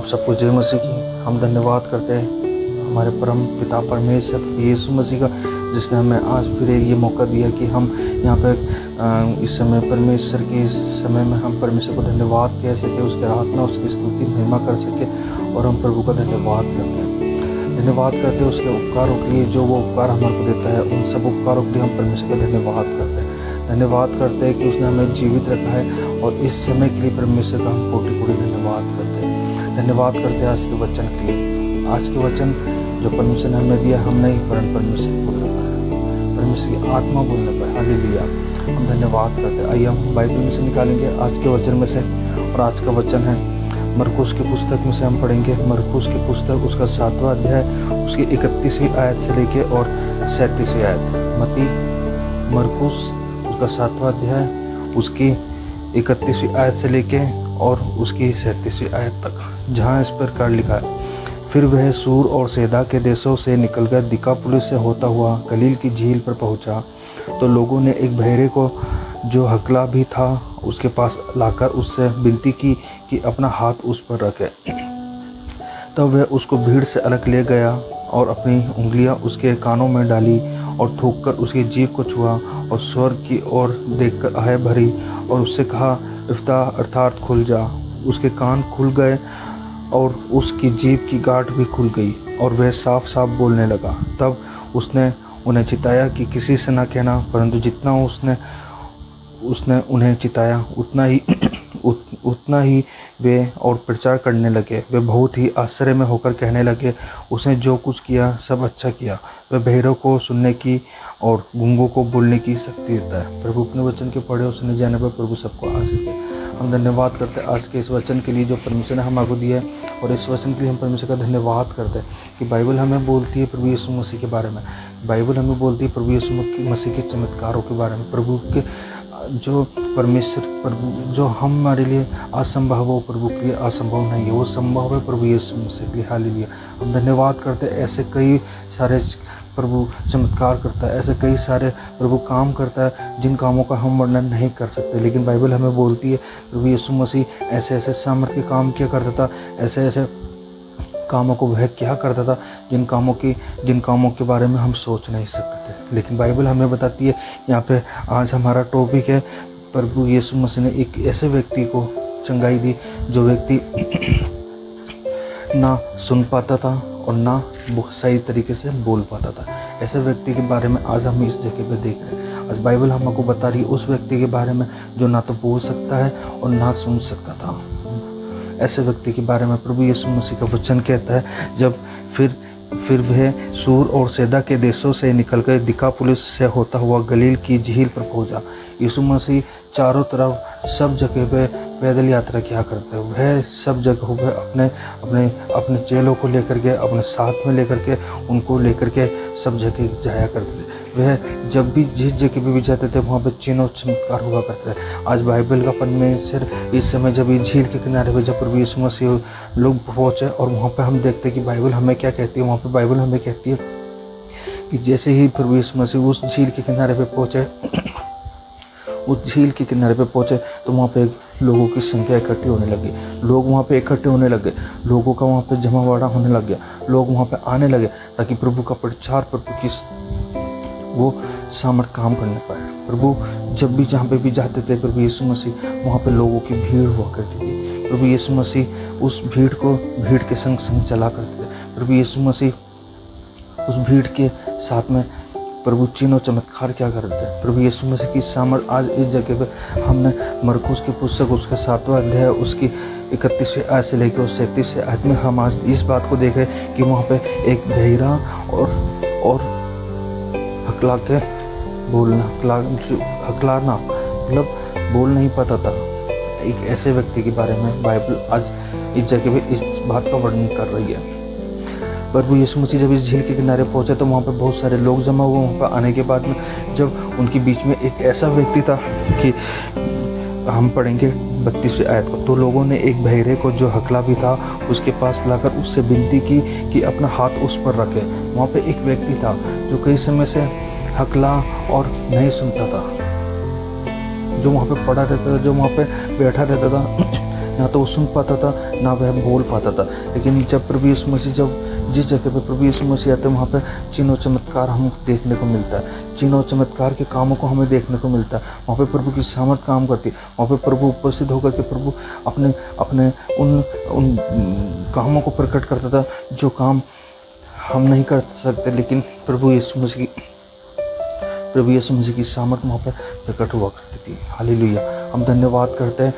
सबको जय मसीह की। हम धन्यवाद करते हैं हमारे परम पिता परमेश्वर यीशु मसीह का, जिसने हमें आज फिर ये मौका दिया कि हम यहाँ पर इस समय परमेश्वर के इस समय में हम परमेश्वर को धन्यवाद कह सके, उसके आराधना उसकी स्तुति महिमा कर सके। और हम प्रभु का धन्यवाद करते हैं, धन्यवाद करते हैं उसके उपकारों के लिए, जो वो उपकार हमारे को देता है। उन सब उपकारों के लिए हम परमेश्वर का धन्यवाद करते हैं। धन्यवाद करते हैं कि उसने हमें जीवित रखा है, और इस समय के लिए परमेश्वर का हम कोटि कोटि धन्यवाद करते हैं। धन्यवाद करते हैं आज के वचन के लिए। आज के वचन जो परमेश्वर ने हमें दिया, हम नहीं परम परमेश्वर बोलने पर, परमेश्वर की आत्मा बोलने पर। हालेलुया, हम धन्यवाद करते हैं। आइए हम बाइबल में से निकालेंगे आज के वचन में से, और आज का वचन है मरकुस की पुस्तक में से हम पढ़ेंगे। मरकुस की पुस्तक उसका 7वां अध्याय उसकी 31वीं आयत से लेके और 37वीं आयत। मरकुस उसका 7वां अध्याय उसकी 31वीं आयत से लेके और उसकी 37वीं आयत तक, जहाँ इस प्रकार लिखा है। फिर वह सूर और सैदा के देशों से निकलकर दिकापुलिस से होता हुआ गलील की झील पर पहुंचा, तो लोगों ने एक बहरे को जो हकला भी था उसके पास लाकर उससे विनती की कि अपना हाथ उस पर रखे। तब वह उसको भीड़ से अलग ले गया और अपनी उंगलियां उसके कानों में डाली और थूककर उसकी जीभ को छुआ और स्वर्ग की ओर देखकर आह भरी और उससे कहा, इफ्ता अर्थात खुल जा। उसके कान खुल गए और उसकी जीभ की गांठ भी खुल गई और वह साफ साफ बोलने लगा। तब उसने उन्हें चिताया कि किसी से न कहना, परंतु जितना उसने उन्हें चिताया उतना ही वे और प्रचार करने लगे। वे बहुत ही आश्चर्य में होकर कहने लगे, उसने जो कुछ किया सब अच्छा किया। वह बहरों को सुनने की और गूंगों को बोलने की शक्ति देता है। प्रभु अपने वचन के पढ़े और सुने जाने पर प्रभु सबको आशीष दे। हम धन्यवाद करते हैं आज के इस वचन के लिए जो परमेश्वर ने हमारे को दिया है, और इस वचन के लिए हम परमेश्वर का धन्यवाद करते हैं कि बाइबल हमें बोलती है प्रभु यीशु मसीह के बारे में। बाइबल हमें बोलती है प्रभु यीशु मसीह के चमत्कारों के बारे में, प्रभु के जो परमेश्वर प्रभु जो हमारे लिए असंभव हो, प्रभु के लिए असंभव नहीं है, वो संभव है प्रभु यीशु मसीह के लिए। हालेलुया, हम धन्यवाद करते हैं। ऐसे कई सारे प्रभु चमत्कार करता है, ऐसे कई सारे प्रभु काम करता है जिन कामों का हम वर्णन नहीं कर सकते, लेकिन बाइबल हमें बोलती है प्रभु यीशु मसीह ऐसे ऐसे सामर्थ्य के काम किया करता था, ऐसे ऐसे कामों को वह क्या करता था जिन कामों के बारे में हम सोच नहीं सकते थे। लेकिन बाइबल हमें बताती है, यहाँ पे आज हमारा टॉपिक है, प्रभु यीशु मसीह ने एक ऐसे व्यक्ति को चंगाई दी जो व्यक्ति ना सुन पाता था और ना सही तरीके से बोल पाता था। ऐसे व्यक्ति के बारे में आज हम इस जगह पे देख रहे हैं। आज बाइबल हमको बता रही है उस व्यक्ति के बारे में जो ना तो बोल सकता है और ना सुन सकता था। ऐसे व्यक्ति के बारे में प्रभु यीशु मसीह का वचन कहता है, जब फिर वह सूर और सैदा के देशों से निकलकर दिकापुलिस से होता हुआ गलील की झील पर पहुंचा। यीशु मसीह चारों तरफ सब जगह पे पैदल यात्रा किया करते हैं। वह सब जगह पे अपने चेलों को लेकर के, अपने साथ में लेकर के, उनको लेकर के सब जगह जाया करते थे। वह जब भी जिस जगह पे भी जाते थे वहाँ पे चिन्ह चमत्कार हुआ करते थे। आज बाइबल का परमेश्वर इस समय जब इस झील के किनारे पे जब प्रभु यीशु मसीह लोग पहुँचे, और वहाँ पे हम देखते हैं कि बाइबल हमें क्या कहती है। वहाँ पे बाइबल हमें कहती है कि जैसे ही प्रभु यीशु मसीह उस झील के किनारे पे पहुँचे, तो वहाँ पे लोगों की संख्या इकट्ठी होने लगी। लोग वहाँ पे इकट्ठे होने लगे, लोगों का वहाँ पे जमावड़ा होने लग गया, लोग वहाँ पे आने लगे ताकि प्रभु का प्रचार, प्रभु की वो सामर्थ काम करने पाए। प्रभु जब भी जहाँ पे भी जाते थे प्रभु यीशु मसीह, वहाँ पे लोगों की भीड़ हुआ करती थी। प्रभु यीशु मसीह उस भीड़ के संग चला करते थे। प्रभु यीशु मसीह उस भीड़ के साथ में प्रभु चिन्ह चमत्कार क्या करते हैं। प्रभु यीशु मसीह की सामर्थ आज इस जगह पे हमने मरकुस की पुस्तक उसका 7वां अध्याय उसकी 31वीं आयत से लेकर और 37वीं आयत में हम आज इस बात को देख रहे हैं कि वहाँ पे एक बहिरा और हकला के हकलाना मतलब बोल नहीं पाता था, एक ऐसे व्यक्ति के बारे में बाइबल आज इस जगह पे इस बात का वर्णन कर रही है। प्रभु यीशु मसीह जब इस झील के किनारे पहुंचे तो वहाँ पर बहुत सारे लोग जमा हुए। वहाँ पर आने के बाद में जब उनके बीच में एक ऐसा व्यक्ति था कि हम पढ़ेंगे 32वीं आयत को, तो लोगों ने एक बहरे को जो हकला भी था उसके पास लाकर उससे विनती की कि अपना हाथ उस पर रखे। वहाँ पे एक व्यक्ति था जो कई समय से हकला और नहीं सुनता था, जो वहाँ पे पड़ा रहता था, जो वहाँ पे बैठा रहता था, ना तो वो सुन पाता था, ना वह बोल पाता था। लेकिन जब प्रभु यीशु मसीह जब जिस जगह पे प्रभु यीशु मसीह आते हैं वहाँ पे चिन्ह और चमत्कार हमें देखने को मिलता है। चिन्ह और चमत्कार के कामों को हमें देखने को मिलता है। वहाँ पे प्रभु की सामर्थ काम करती है। वहाँ पे प्रभु उपस्थित होकर के प्रभु अपने अपने उन कामों को प्रकट करता था जो काम हम नहीं कर सकते, लेकिन प्रभु यीशु मसीह की सामर्थ वहाँ पर प्रकट हुआ करती थी। हालेलुया। हम धन्यवाद करते हैं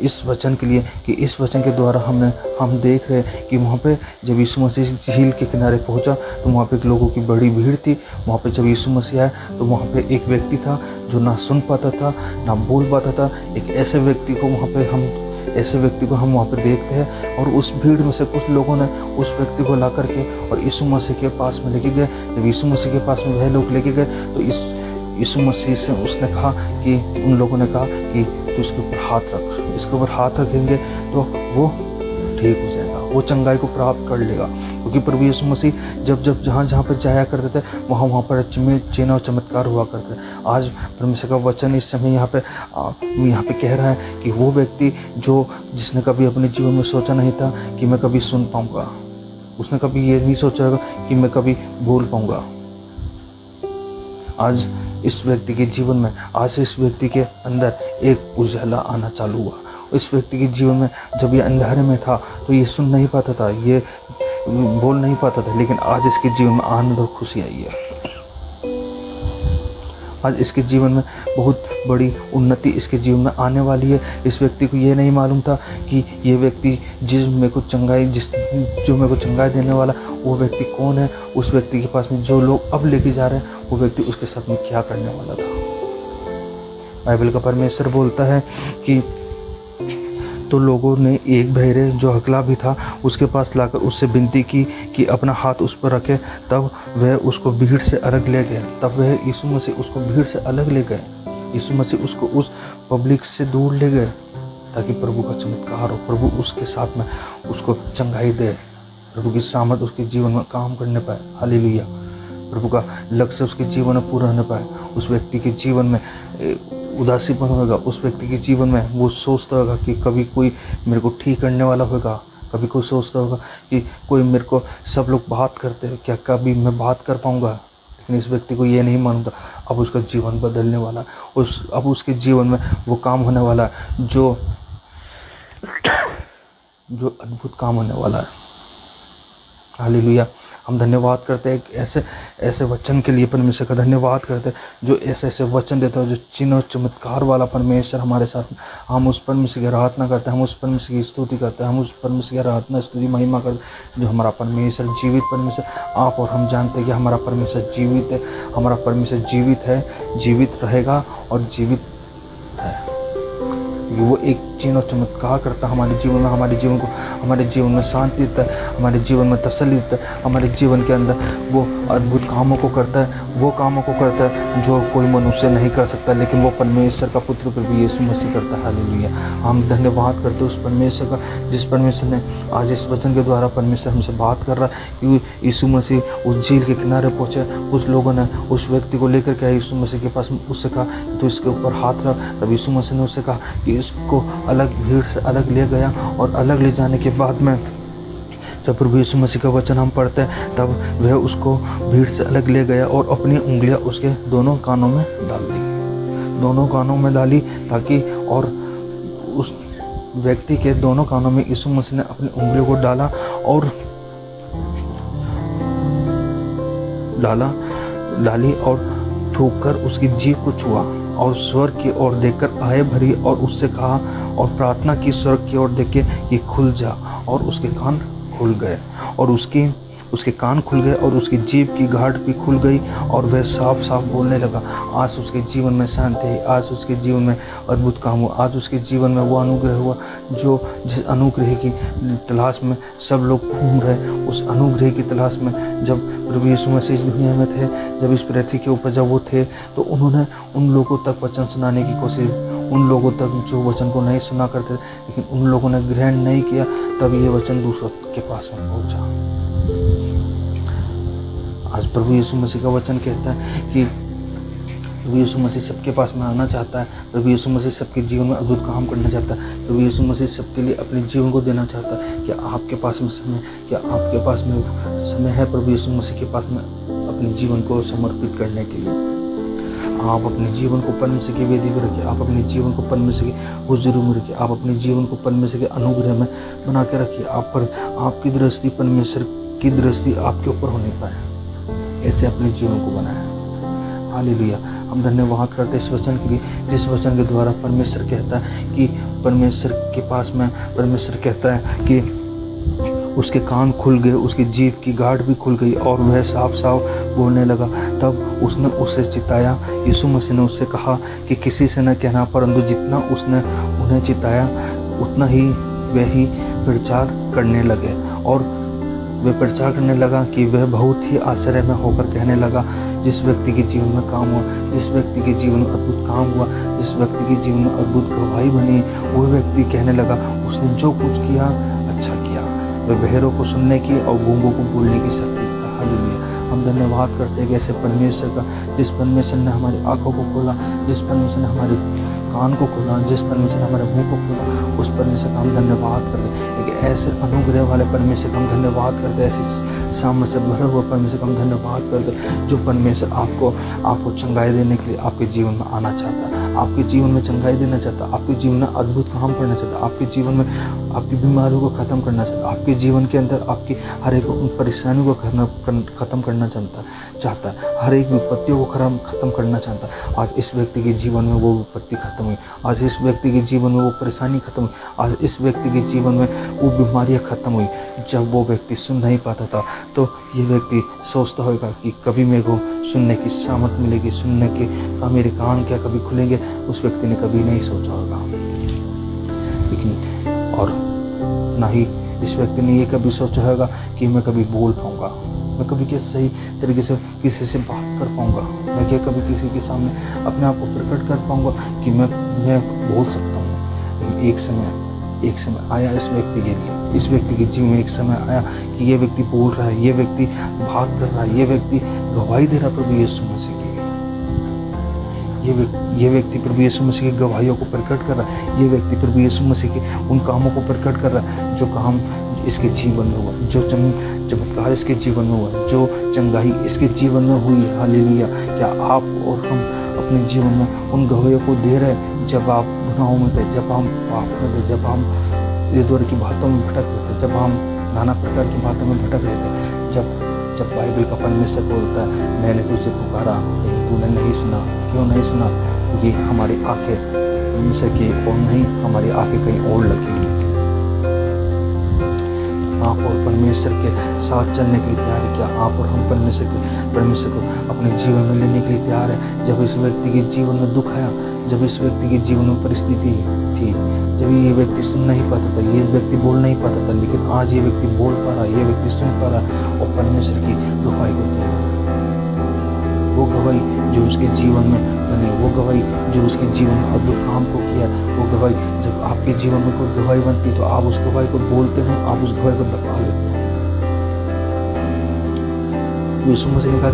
इस वचन के लिए कि इस वचन के द्वारा हम देख रहे हैं कि वहाँ पे जब यीशु मसीह झील के किनारे पहुँचा तो वहाँ पे लोगों की बड़ी भीड़ थी। वहाँ पे जब यीशु मसीह आया तो वहाँ पे एक व्यक्ति था जो ना सुन पाता था, ना बोल पाता था। एक ऐसे व्यक्ति को हम वहाँ पे देखते हैं, और उस भीड़ में से कुछ लोगों ने उस व्यक्ति को ला करके और यीशु मसीह के पास में लेके गए। जब यीशु मसीह के पास में वह लोग लेके गए तो यीशु मसीह से उसने कहा कि उन लोगों ने कहा कि तू इसके ऊपर हाथ रख, इसके ऊपर हाथ रखेंगे तो वो ठीक हो जाएगा, वो चंगाई को प्राप्त कर लेगा। क्योंकि प्रभु यीशु मसीह जब जहाँ पर जाया करते थे वहाँ पर चिन्ह और चमत्कार हुआ करते थे। आज परमेश्वर का वचन इस समय यहाँ पे कह रहा है कि वो व्यक्ति जिसने कभी अपने जीवन में सोचा नहीं था कि मैं कभी सुन पाऊँगा, उसने कभी ये नहीं सोचा होगा कि मैं कभी बोल पाऊँगा, आज इस व्यक्ति के जीवन में, आज इस व्यक्ति के अंदर एक उजाला आना चालू हुआ। इस व्यक्ति के जीवन में जब ये अंधेरे में था तो ये सुन नहीं पाता था, ये बोल नहीं पाता था, लेकिन आज इसके जीवन में आनंद और खुशी आई है। आज इसके जीवन में बहुत बड़ी उन्नति इसके जीवन में आने वाली है। इस व्यक्ति को ये नहीं मालूम था कि ये व्यक्ति जो मेरे को चंगाई देने वाला वो व्यक्ति कौन है। उस व्यक्ति के पास में जो लोग अब लेके जा रहे हैं वो व्यक्ति उसके साथ में क्या करने वाला था। बाइबल का परमेश्वर बोलता है कि तो लोगों ने एक बहरे जो हकला भी था उसके पास लाकर उससे विनती की कि अपना हाथ उस पर रखे। तब वह उसको भीड़ से अलग ले गए। यीशु मसीह उसको भीड़ से अलग ले गए। यीशु मसीह उसको उस पब्लिक से दूर ले गए ताकि प्रभु का चमत्कार हो, प्रभु उसके साथ में उसको चंगाई दे, प्रभु की सामर्थ उसके जीवन में काम करने पाए। हालेलुया। प्रभु का लक्ष्य उसके जीवन में पूरा होने पाए। उस व्यक्ति के जीवन में उदासीपन होगा, उस व्यक्ति के जीवन में वो सोचता होगा कि कभी कोई मेरे को ठीक करने वाला होगा, कभी कोई सोचता होगा कि कोई मेरे को, सब लोग बात करते हैं, क्या कभी मैं बात कर पाऊँगा। लेकिन इस व्यक्ति को ये नहीं मालूम था अब उसका जीवन बदलने वाला है, अब उसके जीवन में वो काम होने वाला है जो अद्भुत काम होने वाला है। हालेलुया। हम धन्यवाद करते हैं ऐसे वचन के लिए, परमेश्वर का धन्यवाद करते हैं जो ऐसे वचन देता है, जो चिन्ह और चमत्कार वाला परमेश्वर हमारे साथ में। हम उस परमेश्वर की आराधना करते हैं, हम उस परमेश्वर की स्तुति करते हैं, हम उस परमेश्वर की आराधना स्तुति महिमा करते हैं जो हमारा परमेश्वर, जीवित परमेश्वर आप और हम जानते हैं कि हमारा परमेश्वर जीवित है। हमारा परमेश्वर जीवित है, जीवित रहेगा और जीवित है। वो एक चिन्ह और चमत्कार करता है हमारे जीवन में, हमारे जीवन में शांति देता है, हमारे जीवन में तसल्ली देता है, हमारे जीवन के अंदर वो अद्भुत कामों को करता है, वो कामों को करता है जो कोई मनुष्य नहीं कर सकता, लेकिन वो परमेश्वर का पुत्र प्रभु यीशु मसीह करता है। हालेलुया। हम धन्यवाद करते हैं उस परमेश्वर का, जिस परमेश्वर ने आज इस वचन के द्वारा परमेश्वर हमसे बात कर रहा है कि यीशु मसीह उस झील के किनारे पहुँचे। कुछ लोगों ने उस व्यक्ति को लेकर के यीशु मसीह के पास, उससे कहा तो इसके ऊपर हाथ रख। तब यीशु मसीह ने उससे कहा कि इसको भीड़ से अलग ले गया, और अलग ले जाने के बाद में जब प्रभु यीशु मसीह का वचन हम पढ़ते हैं तब वह उसको भीड़ से अलग ले गया और अपनी उंगलियां उसके दोनों कानों में डाली, ताकि और उस व्यक्ति के दोनों कानों में यीशु मसीह ने अपनी उंगलियों को डाली और थूक कर उसकी जीभ को छुआ और स्वर्ग की ओर देखकर आए भरी और उससे कहा और प्रार्थना की स्वर्ग की ओर देख के कि खुल जा, और उसके कान खुल गए और उसके कान खुल गए और उसकी जीभ की गांठ भी खुल गई और वह साफ साफ बोलने लगा। आज उसके जीवन में शांति है, आज उसके जीवन में अद्भुत काम हुआ, आज उसके जीवन में वो अनुग्रह हुआ जो जिस अनुग्रह की तलाश में सब लोग घूम रहे। उस अनुग्रह की तलाश में जब प्रभु यीशु मसीह इस दुनिया में थे, जब इस पृथ्वी के ऊपर जब वो थे, तो उन्होंने उन लोगों तक वचन सुनाने की कोशिश, उन लोगों तक जो वचन को नहीं सुना करते, लेकिन उन लोगों ने ग्रहण नहीं किया, तब ये वचन दूसरों के पास में पहुंचा। आज प्रभु यीशु मसीह का वचन कहता है कि प्रभु यीशु मसीह सबके पास में आना चाहता है। प्रभु यीशु मसीह सबके जीवन में अद्भुत काम करना चाहता है। प्रभु यीशु मसीह सबके लिए अपने जीवन को देना चाहता है। क्या आपके पास में समय, क्या आपके पास में समय है प्रभु यीशु मसीह के पास में अपने जीवन को समर्पित करने के लिए? आप अपने जीवन को परमेश्वर की वेदी पर रखिए। आप अपने जीवन को परमेश्वर की हुजूरी में रखिए। आप अपने जीवन को परमेश्वर के अनुग्रह में बना के रखिए। आप पर आपकी दृष्टि, परमेश्वर की दृष्टि आपके ऊपर होने पाए, ऐसे अपने जीवन को बनाए। हालेलुया। हम धन्यवाद करते हैं इस वचन के लिए, जिस वचन के द्वारा परमेश्वर कहता है कि परमेश्वर के पास में परमेश्वर कहता है कि उसके कान खुल गए, उसकी जीभ की गांठ भी खुल गई और वह साफ साफ बोलने लगा। तब उसने उसे चिताया। यीशु मसीह ने उससे कहा कि किसी से न कहना, परंतु जितना उसने उन्हें चिताया उतना ही वे ही प्रचार करने लगे। और वह प्रचार करने लगा कि वह बहुत ही आश्चर्य में होकर कहने लगा, जिस व्यक्ति के जीवन में काम हुआ, जिस व्यक्ति के जीवन में अद्भुत काम हुआ, जिस व्यक्ति के जीवन में अद्भुत गवाही बनी, वो व्यक्ति कहने लगा उसने जो कुछ किया अच्छा किया। वह बहरों को सुनने की और गूंगों को बोलने की शक्ति का। हालेलुया। हम धन्यवाद करते हैं कि ऐसे परमेश्वर का, जिस परमेश्वर ने हमारी आंखों को खोला, जिस परमेश्वर ने हमारे कान को खोला, जिस परमेश्वर ने हमारे मुंह को खोला, उस परमेश्वर का हम धन्यवाद करते हैं। एक ऐसे अनुग्रह वाले परमेश्वर का हम धन्यवाद करते हैं। ऐसे सामर्थ्य से भरा हुआ परमेश्वर का हम धन्यवाद करते हैं, जो परमेश्वर आपको चंगाई देने के लिए आपके जीवन में आना चाहता है, आपके जीवन में चंगाई देना चाहता है, आपके जीवन में अद्भुत काम करना चाहता है, आपके जीवन में आपकी बीमारियों को खत्म करना चाहता है, आपके जीवन के अंदर आपकी हर एक परेशानियों को खत्म करना चाहता है, हर एक विपत्तियों को खत्म करना चाहता है। आज इस व्यक्ति के जीवन में वो विपत्ति खत्म हुई, आज इस व्यक्ति के जीवन में वो परेशानी खत्म हुई, आज इस व्यक्ति के जीवन में वो बीमारियां खत्म हुई। जब वो व्यक्ति सुन नहीं पाता था तो ये व्यक्ति सोचता होगा कि कभी मेरे को सुनने की सामर्थ मिलेगी, सुनने के का मेरे कान क्या कभी खुलेंगे। उस व्यक्ति ने कभी नहीं सोचा होगा, लेकिन और ना ही इस व्यक्ति ने ये कभी सोचा होगा कि मैं कभी बोल पाऊंगा, मैं कभी क्या सही तरीके से किसी से बात कर पाऊंगा, मैं क्या कभी किसी के सामने अपने आप को प्रकट कर पाऊंगा कि मैं बोल सकता हूँ। लेकिन एक समय आया इस व्यक्ति के लिए, इस व्यक्ति के जीवन में एक समय आया कि ये व्यक्ति बोल रहा है, ये व्यक्ति बात कर रहा है, ये व्यक्ति गवाही दे रहा है प्रभु यीशु मसीह की। ये व्यक्ति प्रभु यीशु मसीह की गवाहियों को प्रकट कर रहा है। ये व्यक्ति प्रभु यीशु मसीह के उन कामों को प्रकट कर रहा है जो काम इसके जीवन में हुआ, जो चमत्कार इसके जीवन में हुआ, जो चंगाई इसके जीवन में हुई। हालेलुया। क्या आप और हम अपने जीवन में उन गवाहियों को दे रहे हैं? जब आप गुनाहों में थे, जब हम पाप में थे, जब हम इधर की बातों में भटक रहे थे, जब हम नाना प्रकार की बातों में भटक रहे थे, जब बाइबल का परमेश्वर बोलता है मैंने तुझे पुकारा लेकिन तूने नहीं सुना। क्यों नहीं सुना? क्योंकि हमारी आंखें परमेश्वर की ओर नहीं, हमारी आंखें कहीं और लगी हुई थी। आप और परमेश्वर के साथ चलने के लिए तैयार है? क्या आप और हम परमेश्वर को अपने जीवन में लेने के लिए तैयार है? जब इस व्यक्ति के जीवन में दुख आया, जब इस व्यक्ति के जीवन में परिस्थिति थी, जब ये व्यक्ति सुन नहीं पाता था, ये व्यक्ति बोल नहीं पाता था, लेकिन आज ये व्यक्ति बोल पा रहा है, ये व्यक्ति सुन पा रहा है और परमेश्वर की गवाही को दे रहा है। वो गवाही जो उसके जीवन में बनी, वो गवाही जो उसके जीवन में अद्भुत काम को किया, वो गवाही जब आपके जीवन में कोई गवाही बनती तो आप उस गवाही को बोलते हो, आप उस गवाही को दबा लेते हो। यीशु मसीह ने कहा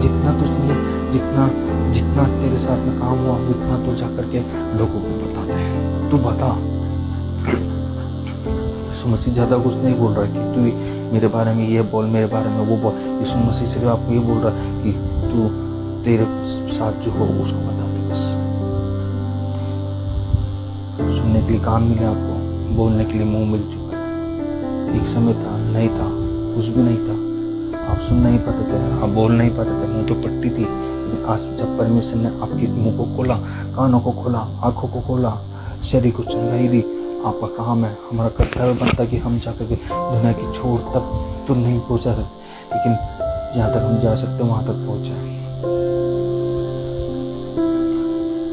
जितना तेरे साथ में काम हुआ उतना तू जा करके लोगों को बता दे, तू बता। यीशु मसीह ज्यादा कुछ नहीं बोल रहा कि तू मेरे बारे में ये बोल, मेरे बारे में वो बोल। यीशु मसीह सिर्फ आपको ये बोल रहा है कि तू तेरे साथ जो हो उसको बता दे बस। सुनने के लिए कान मिले आपको, बोलने के लिए मुंह मिल चुका है। एक समय था, नहीं था, कुछ भी नहीं था, आप सुन नहीं पाते थे, आप बोल नहीं पाते थे, मुंह पे पट्टी थी। लेकिन आज जब परमेश्वर ने आपके मुंह को खोला, कानों को खोला, आंखों को खोला, शरीर को चंगाई दी, आपका काम है, हमारा कर्तव्य बनता कि हम जाकर के दुनिया की छोर तक तो नहीं पहुंचा सकते, लेकिन जहाँ तक हम जा सकते वहाँ तक पहुँचे।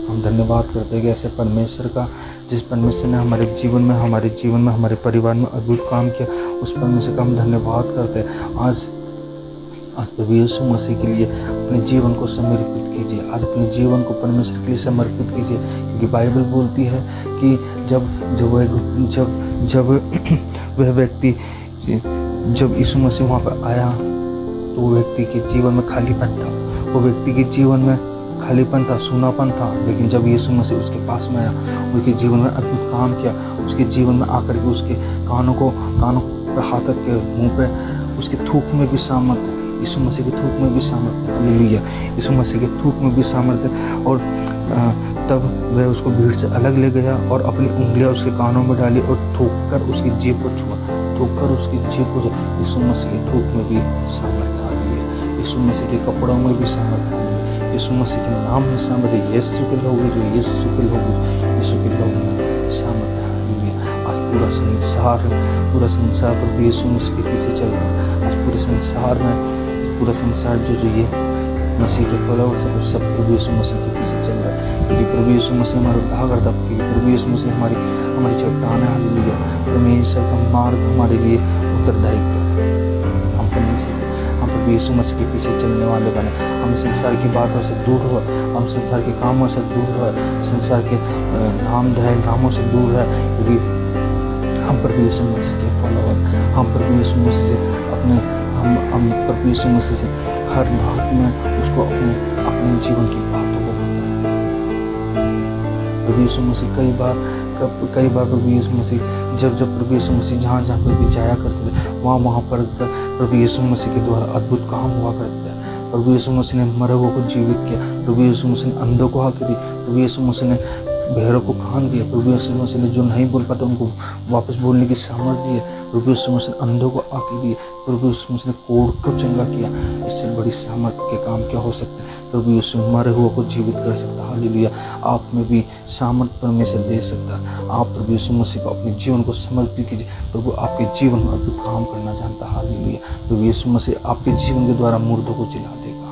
हम धन्यवाद करते हैं कि ऐसे परमेश्वर का, जिस परमेश्वर ने हमारे जीवन में, हमारे परिवार में अद्भुत काम किया, उस परमेश्वर का हम धन्यवाद करते हैं। आज प्रभु यीशु मसीह के लिए अपने जीवन को समर्पित कीजिए। आज अपने जीवन को परमेश्वर के लिए समर्पित कीजिए, क्योंकि बाइबल बोलती है कि जब यीशु मसीह वहाँ पर आया तो वो व्यक्ति के जीवन में खालीपन था, वो व्यक्ति के जीवन में खालीपन था, सूनापन था, लेकिन जब यीशु मसीह उसके पास में आया, उसके जीवन में अद्भुत काम किया, उसके जीवन में आकर के उसके कानों पर हाथ रख के मुँह पे उसके थूक में भी सामर्थ है। यीशु मसीह के थूक में भी सामर्थ है। हालेलुया। यीशु मसीह के थूक में भी सामर्थ है। और तब वह उसको भीड़ से अलग ले गया और अपनी उंगलियां उसके कानों में डाली और थूक कर उसकी जीभ को छुआ, थूक कर उसकी जीभ को। यीशु मसीह के थूक में भी सामर्थ है। हालेलुया। यीशु मसीह के कपड़ों में भी सामर्थ है। यीशु मसीह के नाम में सामर्थ है। यीशु के लोग जो यीशु के लोग में सामर्थ है। हालेलुया। आज पूरा संसार प्रभु यीशु मसीह के पीछे चल रहा है। आज पूरे संसार जो ये मसीह के फॉलोअर्स है, सब प्रभु यीशु मसीह के पीछे चल रहा है, क्योंकि प्रभु यीशु मसीह हमारा उद्धार करता है, क्योंकि प्रभु यीशु मसीह हमारी चट्टान है। हालेलुया। परमेश्वर का मार्ग हमारे लिए उत्तरदायित्व है। हम प्रभु यीशु मसीह के पीछे चलने वाले बने। हम संसार की बातों से दूर हो, हम संसार के कामों से दूर हो, संसार के नामों से दूर है, क्योंकि हम प्रभु यीशु मसीह के फॉलोअर। हम प्रभु यीशु मसीह से हम प्रभु यीशु मसीह से हर बात में उसको अपने जीवन की बातों को बताया। प्रभु यीशु मसीह कई बार प्रभु यीशु मसीह जब प्रभु यीशु मसीह जहाँ पर भी जाया करते थे, वहाँ पर प्रभु यीशु मसीह के द्वारा अद्भुत काम हुआ करते हैं। प्रभु यीशु मसीह ने मरे हुए को जीवित किया। प्रभु यीशु मसीह ने अंधों को आंखें दी। प्रभु यीशु मसीह ने बहरों को कान दिया। प्रभु यीशु मसीह ने जो नहीं बोल पाते उनको वापस बोलने की सामर्थ्य दी। प्रभु यीशु मसीह ने अंधों को आंखें दी। प्रभु यीशु मसीह ने कोढ़ को चंगा किया। इससे बड़ी सामर्थ्य के काम क्या हो सकते हैं? प्रभु यीशु मरे हुए को जीवित कर सकता है। हालेलुया। आप में भी सामर्थ्य परमेश्वर दे सकता है। आप प्रभु यीशु मसीह को अपने जीवन को समर्पित कीजिए। प्रभु आपके जीवन में अद्भुत काम करना जानता है। हालेलुया। प्रभु यीशु मसीह आपके जीवन के द्वारा मुर्दों को जिला देगा।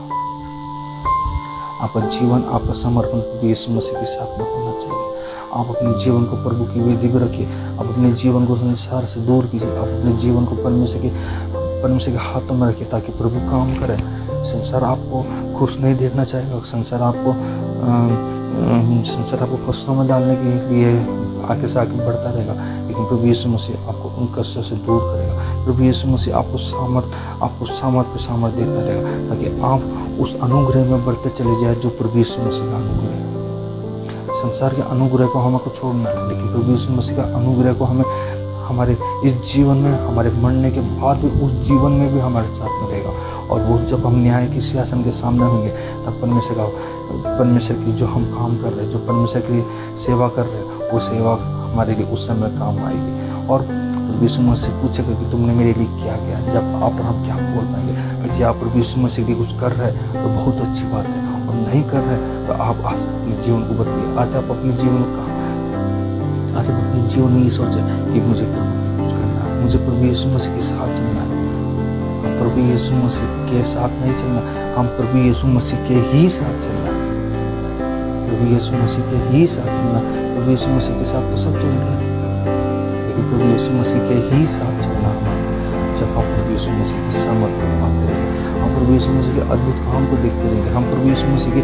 आपका जीवन, आपका समर्पण प्रभु यीशु मसीह के साथ में होना चाहिए। आप अपने जीवन को प्रभु की वेदी पर रखिए। आप अपने जीवन को संसार से दूर कीजिए। आप अपने जीवन को परमेश्वर के हाथों में रखिए, ताकि प्रभु काम करे। संसार आपको खुश नहीं देखना चाहेगा। संसार आपको कष्टों में डालने के लिए आगे से आगे बढ़ता रहेगा, लेकिन प्रभु यीशु मसीह आपको उन कष्टों से दूर करेगा। प्रभु यीशु मसीह आपको सामर्थ पे सामर्थ देता रहेगा, ताकि आप उस अनुग्रह में बढ़ते चले जाए जो प्रभु यीशु मसीह का अनुग्रह है। संसार के अनुग्रह को हमें को छोड़ना है, लेकिन प्रभु यीशु मसीह का अनुग्रह को हमें हमारे इस जीवन में, हमारे मरने के बाद भी उस जीवन में भी हमारे साथ में रहेगा। और वो जब हम न्याय की सिंहासन के सामने होंगे, तब परमेश्वर की जो हम काम कर रहे हैं, जो परमेश्वर की सेवा कर रहे हैं, वो सेवा हमारे लिए उस समय काम आएगी। और प्रभु यीशु मसीह पूछेगा कि तुमने मेरे लिए क्या किया। जब आप और हम क्या बोल पाएंगे? यदि आप प्रभु यीशु मसीह के लिए कुछ कर रहे हैं तो बहुत अच्छी बात है, और नहीं कर रहे हैं तो आप आज अपने जीवन को बदलिए। आज आप अपने जीवन में ये सोचे कि मुझे कुछ करना है, मुझे प्रभु यीशु मसीह के साथ चलना है। हम प्रभु यीशु मसीह के साथ नहीं चलना, हम प्रभु यीशु मसीह के ही साथ चलना। प्रभु यीशु मसीह के ही साथ चलना। प्रभु यीशु मसीह के साथ तो सब चल रहे हैं, लेकिन प्रभु यीशु मसीह के ही साथ चलना हमारा। जब हम प्रभु यीशु मसीह की समर्थ को पाते रहेंगे, हम प्रभु यीशु मसीह के अद्भुत काम को देखते रहेंगे, हम प्रभु यीशु मसीह के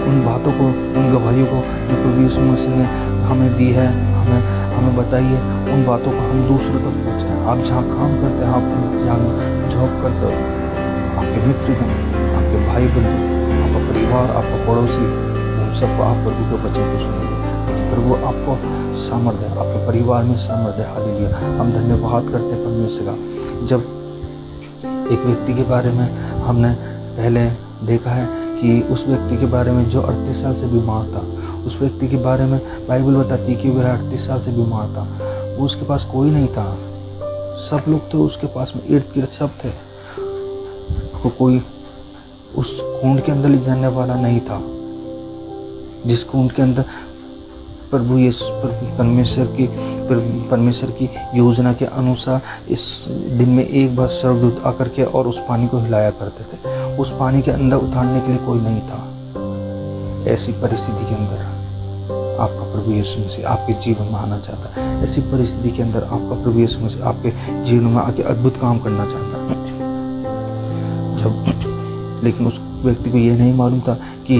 उन बातों को, उन गवाहियों को जो प्रभु यीशु मसीह ने हमें दी है, हमें बताई है, उन बातों को हम दूसरों तक पहुँचाएं। आप जहाँ काम करते हैं, आप जहाँ जॉब करते हो, आपके मित्रगण, आपके भाई बंधु, आपका परिवार, आपका पड़ोसी, उन सबको आप प्रभु के वचन को सुनेंगे। प्रभु आपको सामर्थ्य है, आपके परिवार में सामर्थ्य है। हालेलुया। हम धन्यवाद करते हैं परमेश्वर का। जब एक व्यक्ति के बारे में हमने पहले देखा है कि उस व्यक्ति के बारे में जो 38 साल से बीमार था, उस व्यक्ति के बारे में बाइबल बताती है कि वह 38 साल से बीमार था। वो उसके पास कोई नहीं था, सब लोग थे उसके पास में, इर्द गिर्द सब थे। वो कोई उस कुंड के अंदर ले जाने वाला नहीं था, जिस कुंड के अंदर प्रभु यीशु परमेश्वर की योजना के अनुसार इस दिन में एक बार स्वर्गदूत आकर के और उस पानी को हिलाया करते थे। उस पानी के अंदर उतारने के लिए कोई नहीं था। ऐसी परिस्थिति के अंदर आपका प्रभु यीशु मसीह आपके जीवन में आना चाहता है। ऐसी परिस्थिति के अंदर आपका प्रभु यीशु मसीह आपके जीवन में आके अद्भुत काम करना चाहता है। लेकिन उस व्यक्ति को ये नहीं मालूम था कि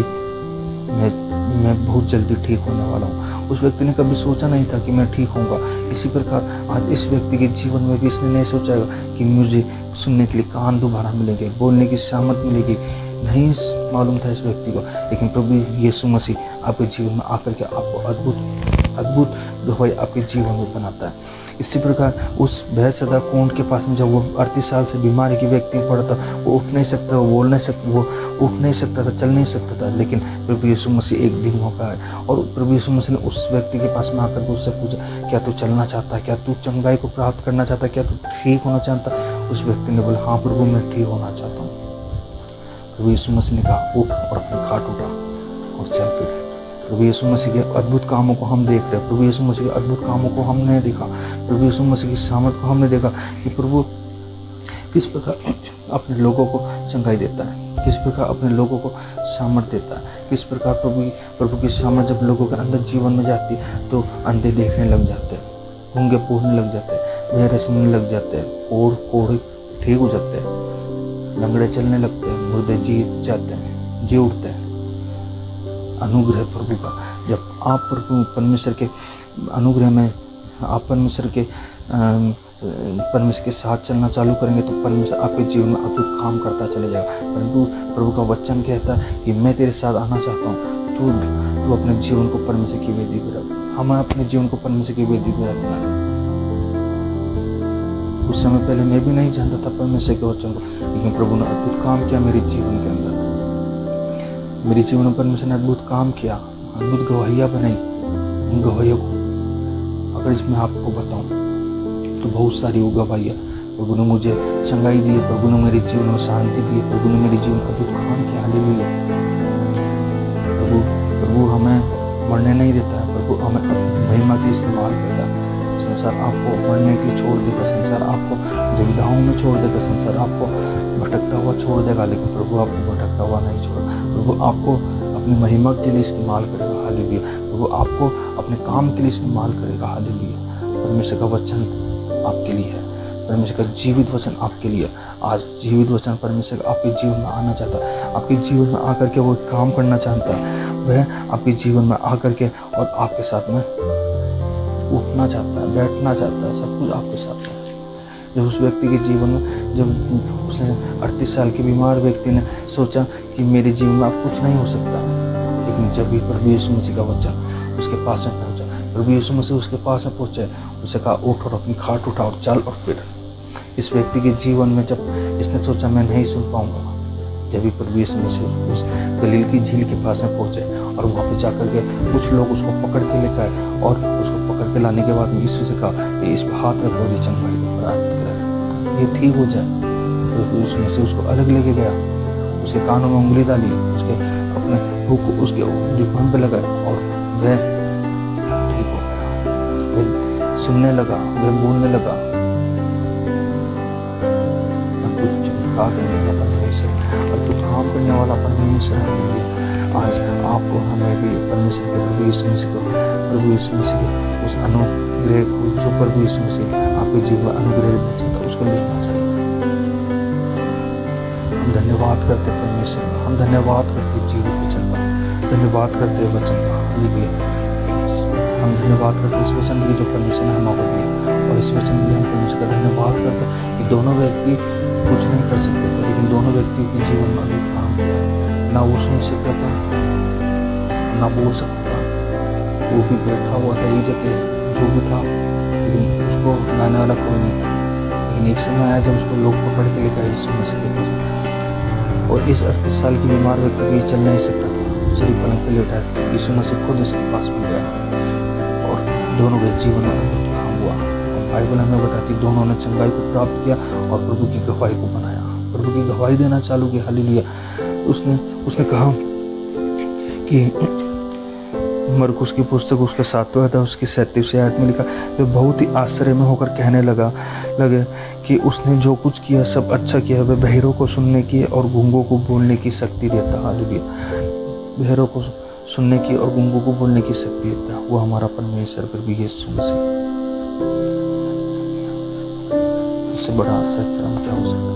मैं बहुत जल्दी ठीक होने वाला हूँ। उस व्यक्ति ने कभी सोचा नहीं था कि मैं ठीक होऊंगा। इसी प्रकार आज इस व्यक्ति के जीवन में भी इसने नहीं सोचा कि मुझे सुनने के लिए कान दोबारा मिलेंगे, बोलने की सामर्थ मिलेगी, नहीं मालूम था इस व्यक्ति को, लेकिन प्रभु यीशु मसीह आपके जीवन में आकर के आपको अद्भुत गवाही आपके जीवन में बनाता है। इसी प्रकार उस बेहसदा कुंड के पास में जब वो 38 साल से बीमारी की व्यक्ति पड़ा था, वो उठ नहीं सकता, वो बोल नहीं सकता, वो उठ नहीं सकता था, चल नहीं सकता था, लेकिन प्रभु यीशु मसीह एक दिन मौका है और प्रभु यीशु मसीह ने उस व्यक्ति के पास में आकर उससे पूछा, क्या तू चलना चाहता है, क्या तू चंगाई को प्राप्त करना चाहता है, क्या तू ठीक होना चाहता है? उस व्यक्ति ने बोला, हाँ प्रभु मैं ठीक होना चाहता हूँ। प्रभु यीशु मसीह ने कहा, उठ और अपने खाट उठा और चल फिर। प्रभु यीशु मसीह के अद्भुत कामों को हम देख रहे हैं। प्रभु यीशु मसीह के अद्भुत कामों को हमने देखा। प्रभु यीशु मसीह की सामर्थ को हमने देखा कि प्रभु किस प्रकार अपने लोगों को चंगाई देता है, किस प्रकार अपने लोगों को सामर्थ देता है, किस प्रकार प्रभु की सामर्थ जब लोगों के अंदर जीवन में जाती है तो अंधे देखने लग जाते हैं, गूंगे बोलने लग जाते हैं, बहरे सुनने लग जाते हैं, कोढ़ ठीक हो जाते हैं, लंगड़े चलने लगते हैं, मुर्दे जी जाते हैं, जी उठते हैं। अनुग्रह प्रभु का, जब आप प्रभु परमेश्वर के अनुग्रह में आप परमेश्वर के साथ चलना चालू करेंगे तो परमेश्वर आपके जीवन में अद्भुत काम करता चले जाएगा। परंतु प्रभु का वचन कहता है कि मैं तेरे साथ आना चाहता हूँ, तू अपने जीवन को परमेश्वर की वेदी पर रख। हमें अपने जीवन को परमेश्वर की वेदी पर रखना है। उस समय पहले मैं भी नहीं जानता था परमेश्वर के वचन को, लेकिन प्रभु ने अद्भुत काम किया मेरे जीवन के अंदर। मेरे जीवन में परमेश्वर ने अद्भुत काम किया, अद्भुत गवाहियाँ बनाई। उन गवाहियों को अगर इसमें आपको बताऊं तो बहुत सारी वो गवाहियाँ, प्रभु ने मुझे चंगाई दी, प्रभु ने मेरे जीवन में शांति दी, प्रभु ने मेरे जीवन में अद्भुत काम किया। हालेलुया। प्रभु हमें मरने नहीं देता है, प्रभु हमें महिमा के इस्तेमाल करता है। संसार आपको मरने के लिए छोड़ देगा, संसार आपको दुविधाओं में छोड़ देगा, संसार आपको भटकता हुआ छोड़ देगा, लेकिन प्रभु आपको भटकता हुआ नहीं छोड़ेगा। प्रभु आपको अपनी महिमा के लिए इस्तेमाल करेगा। हालेलुया। प्रभु आपको अपने काम के लिए इस्तेमाल करेगा। हालेलुया। परमेश्वर का वचन आपके लिए है, परमेश्वर का जीवित वचन आपके लिए। आज जीवित वचन परमेश्वर आपके जीवन में आना चाहता है, आपके जीवन में आकर के वो काम करना चाहता है। वह आपके जीवन में आकर के और आपके साथ में उठना चाहता है, बैठना चाहता है, सब कुछ आपके साथ में। जब उस व्यक्ति के जीवन में, जब उसने 38 साल के बीमार व्यक्ति ने सोचा कि मेरे जीवन में अब कुछ नहीं हो सकता, लेकिन जब भी प्रभु यीशु मसीह का वचन उसके पास में पहुंचा, प्रभु यीशु मसीह उसके पास में पहुंचे, उसे कहा उठ और अपनी खाट उठा और चल। और फिर इस व्यक्ति के जीवन में जब इसने सोचा मैं नहीं सुन पाऊंगा, जब भी प्रभु यीशु मसीह उस गलील की झील के पास में पहुंचे और वहाँ पे जाकर के कुछ लोग उसको पकड़ के लेकर आए और उसको पकड़ के लाने के बाद में यीशु से कहा कि इस हाथ में थोड़ी चंगाई को प्राप्त करे, ये ठीक हो जाए। प्रभु यीशु मसीह उसको अलग लेके गया, उसके कानों में उंगली डाली, उसके अपने भूख उसके जुबान पे लगाए और वह ठीक हो गया, वह सुनने लगा, वह बोलने लगा। अद्भुत काम करने वाला परमेश्वर है। आज आपको हमें भी परमेश्वर के प्रभु यीशु मसीह के उस अनुग्रह को, जो प्रभु यीशु मसीह आपके जीवन अनुग्रह देना चाहता है, उसको लेना चाहिए। हम धन्यवाद करते परमेश्वर का, हम धन्यवाद करते जीवन के चलता, धन्यवाद करते वचन का। हम धन्यवाद करते इस वचन के लिए जो परमेश्वर ने हमें मौका दिया, और इस वचन के लिए हम परमेश्वर का धन्यवाद करते कि दोनों व्यक्ति कुछ नहीं कर सकते थे, लेकिन दोनों व्यक्तियों के जीवन में भी काम किया। ना वो सुन सकता था, ना बोल सकता था, वो भी बैठा हुआ था एक जगह जो भी था, लेकिन उसको लाने वाला कोई नहीं था। लेकिन एक समय आया जब उसको लोग पकड़ के लेकर यीशु मसीह के पास, और इस 38 साल की बीमार व्यक्ति भी चल नहीं सकता था, सिर्फ पलंग पर लेटा है। यीशु मसीह खुद इसके पास में गया और दोनों के जीवन में काम हुआ। बाइबल हमें बताती दोनों ने चंगाई को प्राप्त किया और प्रभु की गवाही को बनाया, प्रभु की गवाही देना चालू किया। हालेलुया। उसने कहा कि मरकुस की पुस्तक उसका 7वां अध्याय उसकी 37 आयत में लिखा, वे बहुत ही आश्चर्य में होकर कहने लगे कि उसने जो कुछ किया सब अच्छा किया। वह बहरों को सुनने की और गूंगों को बोलने की शक्ति देता। हालेलुया। बहरों को सुनने की और गूंगों को बोलने की शक्ति देता। वो हमारा परमेश्वर प्रभु यीशु मसीह, इससे बड़ा सत्कर्म क्या हो सकता है।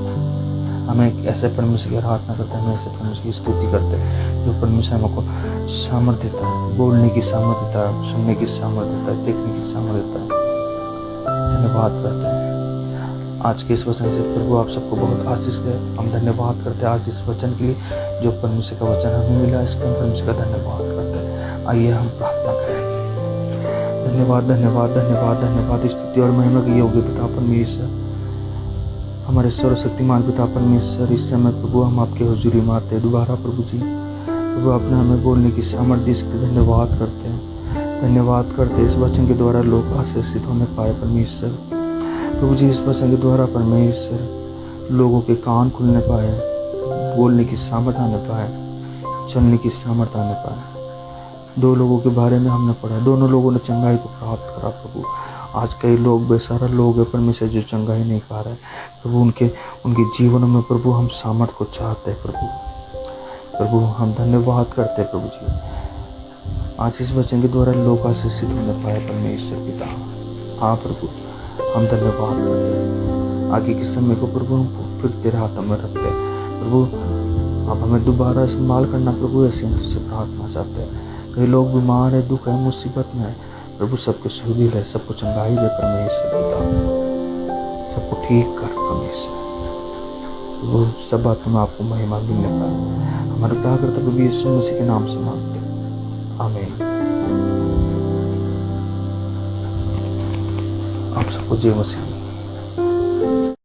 हमें एक ऐसे परमेश्वर की आराधना करते हैं, हमें ऐसे परमेश्वर की स्तुति करते हैं जो परमेश्वर हमको सामर्थ्य देता है, बोलने की सामर्थ्य देता है, सुनने की सामर्थ्य देता है, देखने की सामर्थ्य देता है। धन्यवाद करते हैं। आज के इस वचन से प्रभु आप सबको बहुत आशीष दे। हम धन्यवाद करते हैं आज इस वचन के लिए जो परमेश्वर का वचन हमें मिला, इसके हम परमेश्वर का धन्यवाद करते हैं। आइए हम प्रार्थना करें। धन्यवाद धन्यवाद धन्यवाद धन्यवाद, स्तुति और महिमा की योग्य पिता परमेश्वर, हमारे सर्वशक्तिमान पिता परमेश्वर, इस समय प्रभु हम आपके हुजूरी में आते हैं दोबारा प्रभु जी। प्रभु आपने हमें बोलने की सामर्थ्य इसके धन्यवाद करते हैं, धन्यवाद करते हैं। इस वचन के द्वारा लोग आशीषित होने पाए परमेश्वर। प्रभु जी इस वचन के द्वारा परमेश्वर लोगों के कान खुलने पाए, बोलने की सामर्थ्य आने पाए, चलने की सामर्थ्य आने पाए। 2 लोगों के बारे में हमने पढ़ा, दोनों लोगों ने चंगाई को प्राप्त करा प्रभु। आज कई लोग बेसहारा लोग हैं परमेश्वर जो चंगाई नहीं पा रहे प्रभु, उनके जीवन में प्रभु हम सामर्थ को चाहते हैं प्रभु हम धन्यवाद करते हैं प्रभु जी। आज इस वचन के द्वारा लोग आशीषित होने पाए परमेश्वर पिता। हाँ प्रभु हम धन्यवाद करते हैं। आगे के समय को प्रभु हम फिर तेरे हाथों में रखते हैं प्रभु। आप हमें दोबारा इस्तेमाल करना प्रभु, ऐसे हम तुझसे प्रार्थना चाहते हैं। कई लोग बीमार है, दुख है, मुसीबत में है प्रभु, सबको सुधि ले, सबको चंगाई दे परमेश्वर पिता, सबको ठीक कर परमेश्वर। वो सब बातों में आपको महिमा मिलने पाए। हमारा उद्धार करता प्रभु यीशु मसीह के नाम से मांगते हैं, आमीन। आप सबको जय मसीह।